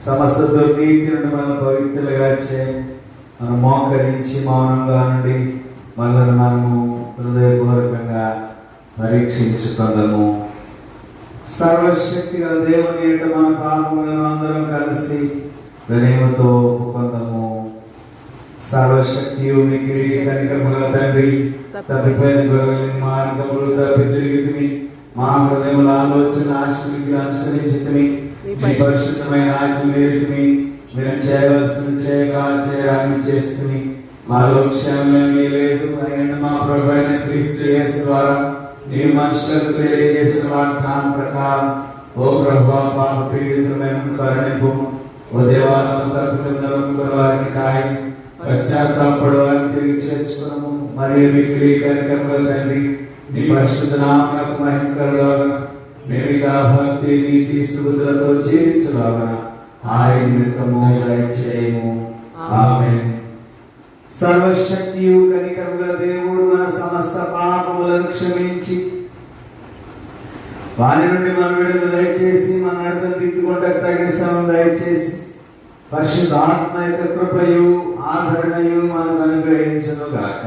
సమస్త దుర్నీతి నుండి మన పవిత్రులుగా చేయి. మనం మోకరించి మౌనంగా నుండి మనల్ని మనము హృదయపూర్వకంగా పరీక్షించుకుందాము. సర్వశక్తి గల దేవుని యొక్క మన పాపములను అందరం కలిసి వినయముతో ఒప్పుకుందాము. సర్వశక్తియు మిక్కిలి కనికరముగల తండ్రి, తప్పిపోయిన గొర్రెలని మార్గములు తప్పి తిరిగితిమి, మా హృదయముల ఆలోచన ఆశలకి అనుసరించితిమి, మీ పరిశుద్ధమైన ఆజ్ఞ మీరితిమి, మేము చేయవలసిన చేయరాని చేస్తుమి. మాలో క్షేమమేమీ లేదు. అయిన మా ప్రభు అయిన క్రీస్తు యేసు ద్వారా నీ మనుషులకు తెలియజేసిన వాగ్దానం ప్రకారం ఓ ప్రభువా, పాప పీడితులమైన కరుణింపు. ఓ దేవాలయం తప్పుతున్న వారిని కాయి, పశ్చాత్తాపడు వారిని తిరిగి చేర్చుకున్నాము. మరియు మిక్కిలి కనికరముగల తండ్రి, నీ పరిశుద్ధ నామమునకు మహిమ కలుగుగాక. మేమిగా భక్తి నీతి సుబుద్ధులతో జీవించులాగా ఆయన నిమిత్తము దయచేయము. ఆమేన్. సర్వశక్తియు కనికరముగల దేవుడు మన సమస్త పాపములను క్షమించి వారి నుండి మన విడుదల దయచేసి మన నడతను దిద్దుకుంటకు తగిన సమయం దయచేసి పరిశుద్ధాత్మ యొక్క కృపయు ఆదరణయు మనకు అనుగ్రహించును గాక.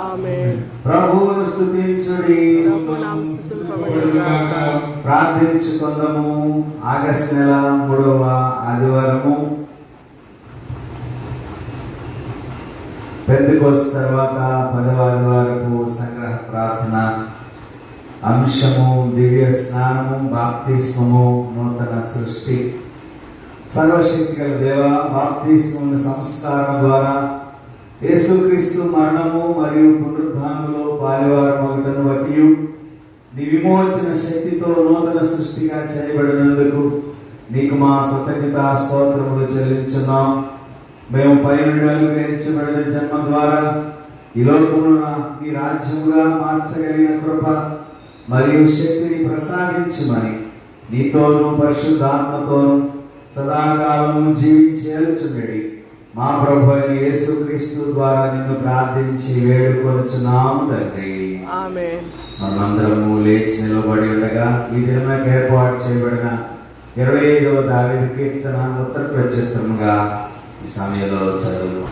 ఆమేన్. ప్రభువును స్తుతించుడి, ప్రార్థించుకుందాము. ఆగస్టు నెల 3వ ఆదివారము పెంతెకోస్తు తర్వాత 10వ ఆదివారపు సంగ్రహ ప్రార్థన అంశము దివ్య స్నానము, బాప్తిస్మము, నూతన సృష్టి. సర్వశక్తి గల దేవ, బాప్తిస్మము సంస్కారం ద్వారా యేసుక్రీస్తు మరణము మరియు పునరుద్ధానములో పాలువారమగుటను బట్టి నీ విమోచన శక్తితో నూతన సృష్టిగా చేయబడినందుకు నీకు మా కృతజ్ఞతా స్తోత్రములు చెల్లించున్నాం. మేము పైనుండి అనుగ్రహించబడిన జన్మ ద్వారా ఈ లోకమును నీ రాజ్యముగా మార్చగలిగిన కృప మరియు శక్తిని ప్రసాదించుమని నీతోనూ పరిశుద్ధాత్మతోనూ సదాకాలము జీవించేలుచుండెడి మా ప్రభు అయిన యేసుక్రీస్తు ద్వారా నిన్ను ప్రార్థించి వేడుకొనుచున్నాము తండ్రి. ఆమేన్. మనమందరము లేచి నిలబడి ఉండగా ఈ దినమునకు ఏర్పాటు చేయబడిన 25వ దావీదు కీర్తన ఉత్తర ప్రత్యుత్తరముగా ఈ సమయంలో చదువు.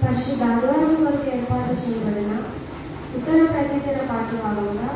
పరిశుద్ధ ఆదివారం కొరకు ఏర్పాటు చేయబడిన ఉత్తర ప్రత్యుత్తర పాఠ్యభాగంగా